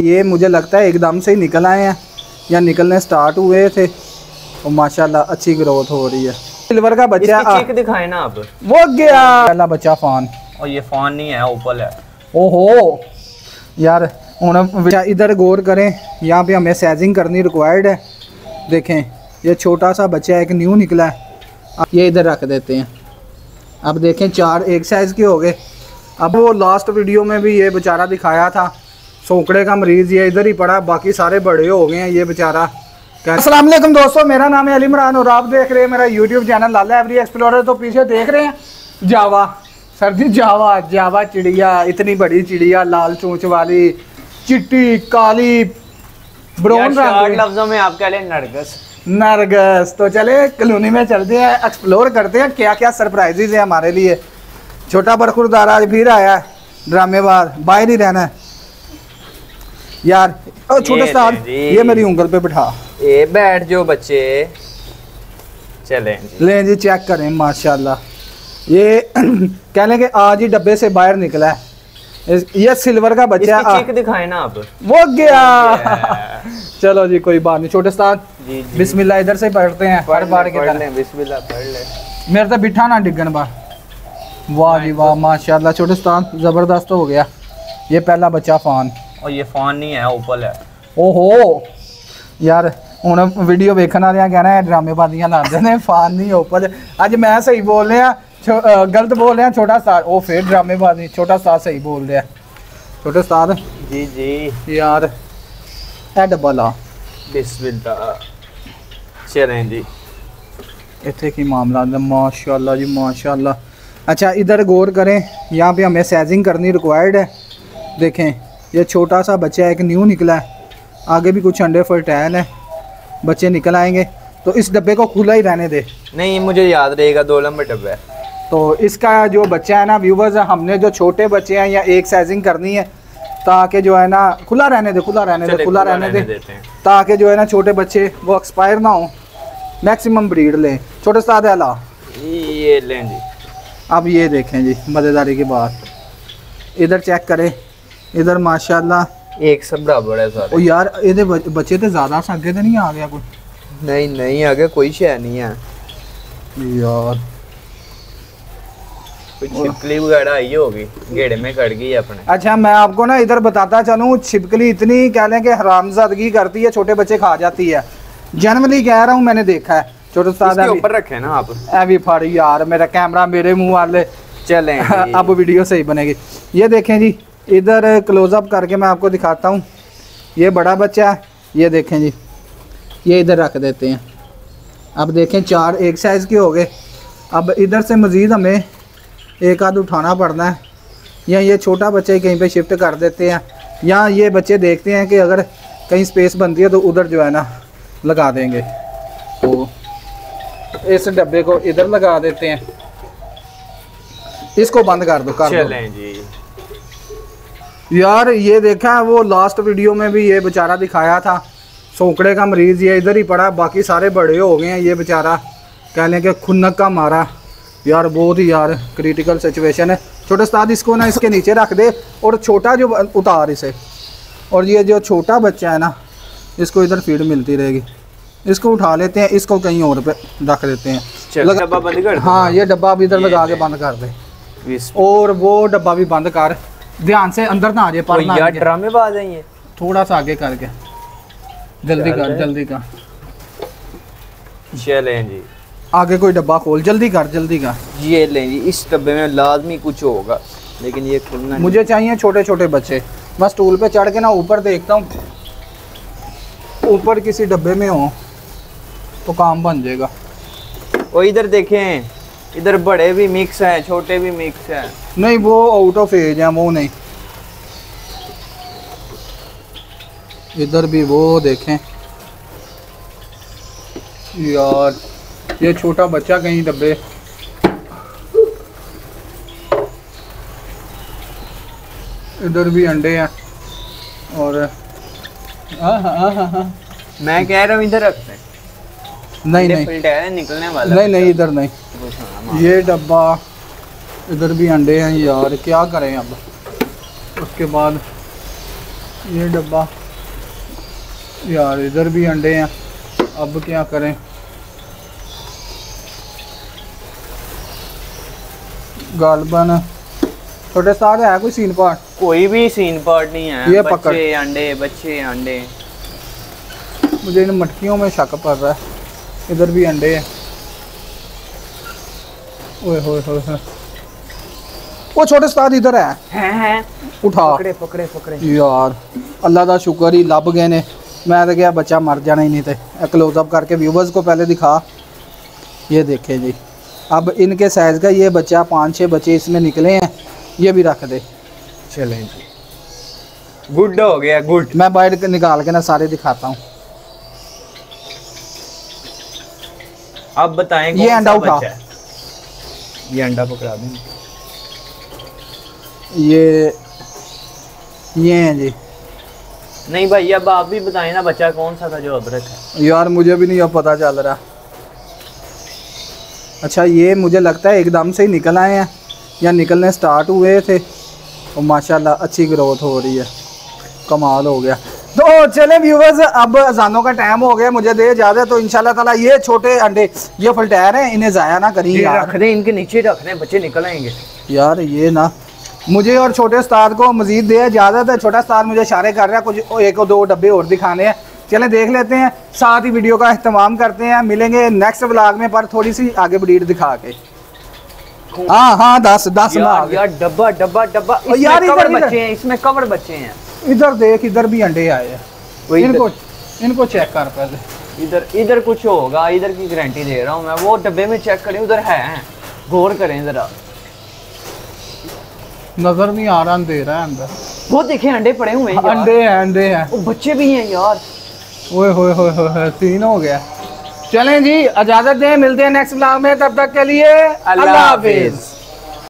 ये मुझे लगता है एकदम से ही निकल आए हैं या निकलने स्टार्ट हुए थे और माशाल्लाह अच्छी ग्रोथ हो रही है। सिल्वर का बच्चा चेक दिखाए ना आप। वो गया पहला बच्चा फान। और ये फान नहीं है, ओपल है। ओहो यार हूँ इधर गौर करें, यहाँ पे हमें साइजिंग करनी रिक्वायर्ड है। देखें ये छोटा सा बच्चा एक न्यू निकला है, ये इधर रख देते हैं। अब देखें 4 एक साइज़ के हो गए। अब वो लास्ट वीडियो में भी ये बेचारा दिखाया था, सोकड़े का मरीज़, ये इधर ही पड़ा, बाकी सारे बड़े हो गए हैं ये बेचारा। अस्सलाम वालेकुम दोस्तों, मेरा नाम है अली इमरान और आप देख रहे हैं मेरा यूट्यूब चैनल लाला एवरी एक्सप्लोरर। तो पीछे देख रहे हैं जावा, सर्दी जावा चिड़िया, इतनी बड़ी चिड़िया, लाल चोंच वाली, चिट्टी, काली, ब्राउन रंग, लफ्जों में आप कह लें नरगस। तो चले कॉलोनी में चलते हैं, एक्सप्लोर करते हैं क्या क्या सरप्राइजेज है हमारे लिए। छोटा बरखुरदार आज फिर आया है, ड्रामेबाज, बाहर ही रहना है यार। और छोटे साथ ये मेरी उंगल पे बिठा, ये बैठ जो बच्चे, चलें लें जी चेक करें माशाल्लाह। ये कह लें कि आज ही डब्बे से बाहर निकला है। ये सिल्वर का बच्चा, चेक दिखाए ना आप। वो गया चलो जी कोई बात नहीं। छोटे साथ बिस्मिल्लाह इधर से पढ़ते हैं, हर बार के तरह बिस्मिल्लाह पढ़ ले। मेरे तो बिठा ना डिगन बार। वाह जी वाह माशाल्लाह, छोटे साथ जबरदस्त हो गया। ये पहला बच्चा फान। और ये फान नहीं है, ओपल है। ओहो यार हूँ वीडियो वेखन वाले कहना है ड्रामेबाजियां लाते ने, फान नहीं ओपल। अज मैं सही बोल रहा, गलत बोल रहा छोटा साथ, वो फिर ड्रामेबाजी, छोटा साथ सही बोल रहा। छोटे साथ जी यार ए डब्बा ला, बिस्मिल्लाह, चलें जी। इतने की मामला माशाल्लाह जी माशाल्लाह। अच्छा इधर गौर करें, यहाँ पे हमें साइजिंग करनी रिक्वायर्ड है। देखें ये छोटा सा बच्चा एक न्यू निकला है, आगे भी कुछ अंडे फर्टाइल है, बच्चे निकल आएंगे। तो इस डब्बे को खुला ही रहने दे। नहीं मुझे याद रहेगा, 2 लंबे डब्बे। तो इसका जो बच्चा है ना व्यूवर्स, हमने जो छोटे बच्चे हैं या एक साइजिंग करनी है, ताकि जो है ना खुला रहने दे ताकि जो है ना छोटे बच्चे वो एक्सपायर ना हो, मैक्सिमम ब्रीड लें। छोटे साथ अला ये लें जी। अब ये देखें जी मज़ेदारी की बात, इधर चेक करें, इधर माशाल्लाह एक सब बराबर है सारे। ओ यार ये बच्चे तो ज़्यादा आगे तो नहीं आ गया कोई? नहीं आगे कोई शय नहीं है यार, कुछ छिपकली वगैरह आई होगी, गेड़े में कट गई अपने। अच्छा मैं आपको ना इधर बताता चलूँ, छिपकली इतनी कह लें कि हरामजादगी करती है, छोटे बच्चे खा जाती है। जनरली कह रहा हूँ, मैंने देखा है। छोटे साथ ऊपर रखे ना आप, अभी फड़ यार, मेरा कैमरा मेरे मुंह वाले। चलें अब वीडियो सही बनेगी। ये देखें जी, इधर क्लोजअप करके मैं आपको दिखाता हूँ। ये बड़ा बच्चा है, ये देखें जी, ये इधर रख देते हैं। अब देखें 4 एक साइज़ के हो गए। अब इधर से मज़ीद हमें एक आध उठाना पड़ना है, या ये छोटा बच्चा ही कहीं पे शिफ्ट कर देते हैं, या ये बच्चे देखते हैं कि अगर कहीं स्पेस बनती है तो उधर जो है ना लगा देंगे। तो इस डब्बे को इधर लगा देते हैं, इसको बंद कर दो चलें जी। यार ये देखा है वो लास्ट वीडियो में भी ये बेचारा दिखाया था, सोकड़े का मरीज़, ये इधर ही पड़ा, बाकी सारे बड़े हो गए हैं। ये बेचारा कह लें कि खुन्नक का मारा यार, बहुत ही यार क्रिटिकल सिचुएशन है। छोटे उस्ताद इसको ना इसके नीचे रख दे और छोटा जो उतार इसे, और ये जो छोटा बच्चा है ना इसको इधर फीड मिलती रहेगी। इसको उठा लेते हैं, इसको कहीं और पे रख देते हैं। डब्बा बंद कर। हाँ ये डब्बा भी इधर लगा के बंद कर दे, और वो डब्बा भी बंद कर, ध्यान से अंदर ना आ जाए। पर यार ड्रामेबाज है ये, थोड़ा सा आगे करके, जल्दी कर। चलें जी, आगे कोई डब्बा खोल, जल्दी कर। ये लें जी, इस डब्बे में लाजमी कुछ होगा, लेकिन ये खुलना नहीं। मुझे चाहिए छोटे छोटे बच्चे। मैं स्टूल पे चढ़ के ना ऊपर देखता हूँ, ऊपर किसी डब्बे में हो तो काम बन जाएगा। और इधर देखें, इधर बड़े भी मिक्स हैं, छोटे भी मिक्स हैं। नहीं वो आउट ऑफ एज है, वो नहीं। इधर भी वो देखें यार, ये छोटा बच्चा कहीं डब्बे, इधर भी अंडे हैं। और मैं कह रहा हूँ इधर रखते हैं। नहीं निकलने वाला, नहीं इधर नहीं। ये डब्बा, इधर भी अंडे हैं यार, क्या करें अब। उसके बाद ये डब्बा यार, इधर भी अंडे हैं। अब क्या करें? गालबन छोटे सारे है कोई सीन पार्ट? कोई भी सीन पार्ट नहीं है। ये पकड़। बच्चे अंडे, बच्चे अंडे। मुझे इन मटकियों में शक पड़ रहा है। इधर भी अंडे हैं। ओए होए होए होए। वो छोटे उस्ताद इधर है। उठा। पकड़े पकड़े पकड़े यार अल्लाह का शुक्र ही लभ गए ने। मैं तो क्या बच्चा मर जाना ही नहीं थे। क्लोजअप करके व्यूवर्स को पहले दिखा। ये देखें जी, अब इनके साइज़ का ये बच्चा 5-6 बच्चे इसमें निकले हैं। ये भी रख दे। चलें जी, गुड हो गया, गुड। मैं बाहर निकाल के ना सारे दिखाता हूँ। अब बताएं ये अंडा उठा। ये अंडा पकड़ा दें। ये हैं जी। नहीं भाई, अब आप भी बताएं ना, बच्चा कौन सा था जो अबरक है? यार मुझे भी नहीं अब पता चल रहा। अच्छा, ये मुझे लगता है एकदम से ही निकल आए हैं या निकलने स्टार्ट हुए थे। और माशाल्लाह अच्छी ग्रोथ हो रही है। कमाल हो गया। तो चले व्यूवर्स, अब अजानों का टाइम हो गया, मुझे दे इजाज़त। तो इंशाल्लाह ताला ये छोटे अंडे ये फलटैर हैं, इन्हें ज़ाया ना करिए यार। रख दें, इनके नीचे रख दें, बच्चे निकल आएंगे यार। ये ना मुझे और छोटे उस्ताद को मजीद दे इजाज़त है। छोटा उस्ताद मुझे इशारे कर रहा है, कुछ 1-2 डब्बे और दिखाने हैं। चलें देख लेते हैं, साथ ही वीडियो का इख्तिताम करते हैं। मिलेंगे नेक्स्ट व्लॉग में, पर थोड़ी सी आगे ब्रीड दिखा के। हाँ 10 यार डब्बा डब्बा डब्बा। यार कवर बच्चे हैं, इसमें कवर बच्चे हैं। इधर देख, इधर भी अंडे आए हैं। इनको चेक कर पहले। इधर कुछ होगा, इधर की गारंटी दे रहा हूँ मैं। वो डब्बे में चेक करें, उधर है, गौर करें जरा। नजर नहीं आ रहा, दे रहा है अंदर। वो देखे अंडे पड़े हुए हैं। अंडे हैं। वो बच्चे भी हैं यार। ओए होए होए होए, सीन हो गया। चलें जी, इजाजत दें, मिलते हैं नेक्स्ट व्लॉग में। तब तक के लिए अल्लाह हाफिज।